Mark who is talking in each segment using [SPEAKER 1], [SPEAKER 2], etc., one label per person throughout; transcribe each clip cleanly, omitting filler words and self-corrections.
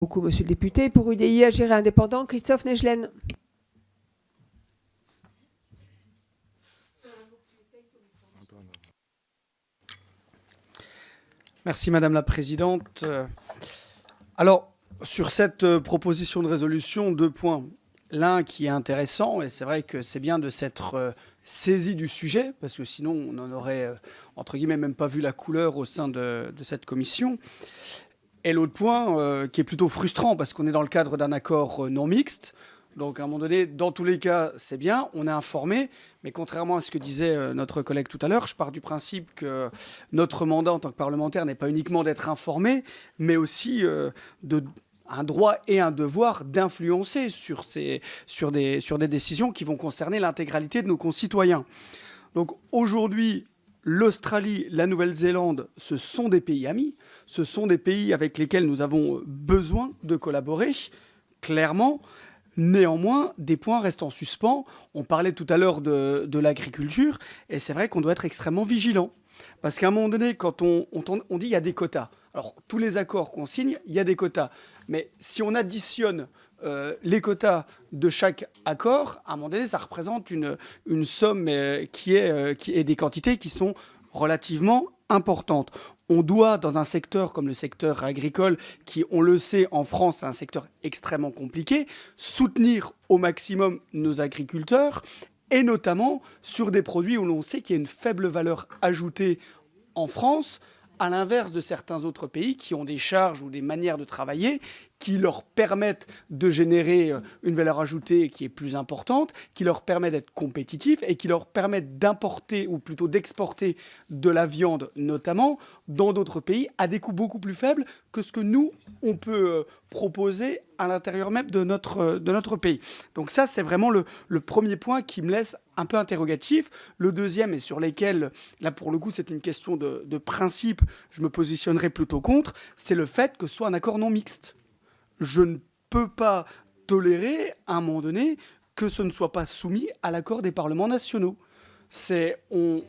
[SPEAKER 1] Beaucoup, monsieur le député. Pour UDI Algérie indépendant, Christophe Negelen.
[SPEAKER 2] Merci Madame la Présidente. Alors, sur cette proposition de résolution, 2 points. L'un qui est intéressant, et c'est vrai que c'est bien de s'être saisi du sujet, parce que sinon on n'en aurait, entre guillemets, même pas vu la couleur au sein de cette commission. Et l'autre point qui est plutôt frustrant, parce qu'on est dans le cadre d'un accord non mixte. Donc à un moment donné, dans tous les cas, c'est bien, on est informé, mais contrairement à ce que disait notre collègue tout à l'heure, je pars du principe que notre mandat en tant que parlementaire n'est pas uniquement d'être informé, mais aussi un droit et un devoir d'influencer sur des décisions qui vont concerner l'intégralité de nos concitoyens. Donc aujourd'hui, l'Australie, la Nouvelle-Zélande, ce sont des pays amis, ce sont des pays avec lesquels nous avons besoin de collaborer, clairement. Néanmoins, des points restent en suspens. On parlait tout à l'heure de l'agriculture, et c'est vrai qu'on doit être extrêmement vigilant. Parce qu'à un moment donné, quand on dit qu'il y a des quotas, alors tous les accords qu'on signe, il y a des quotas. Mais si on additionne les quotas de chaque accord, à un moment donné, ça représente une somme qui est des quantités qui sont relativement importantes. On doit, dans un secteur comme le secteur agricole, qui, on le sait, en France, est un secteur extrêmement compliqué, soutenir au maximum nos agriculteurs, et notamment sur des produits où l'on sait qu'il y a une faible valeur ajoutée en France, à l'inverse de certains autres pays qui ont des charges ou des manières de travailler qui leur permettent de générer une valeur ajoutée qui est plus importante, qui leur permet d'être compétitifs et qui leur permettent d'importer ou plutôt d'exporter de la viande notamment dans d'autres pays à des coûts beaucoup plus faibles que ce que nous, on peut proposer à l'intérieur même de notre pays. Donc ça, c'est vraiment le premier point qui me laisse un peu interrogatif. Le deuxième, et sur lesquels, là pour le coup, c'est une question de principe, je me positionnerai plutôt contre, c'est le fait que ce soit un accord non mixte. Je ne peux pas tolérer, à un moment donné, que ce ne soit pas soumis à l'accord des parlements nationaux. On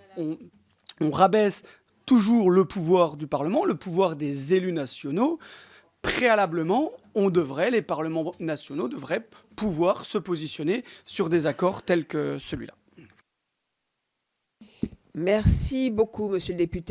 [SPEAKER 2] rabaisse toujours le pouvoir du Parlement, le pouvoir des élus nationaux. Préalablement, les parlements nationaux devraient pouvoir se positionner sur des accords tels que celui-là.
[SPEAKER 1] Merci beaucoup, monsieur le député.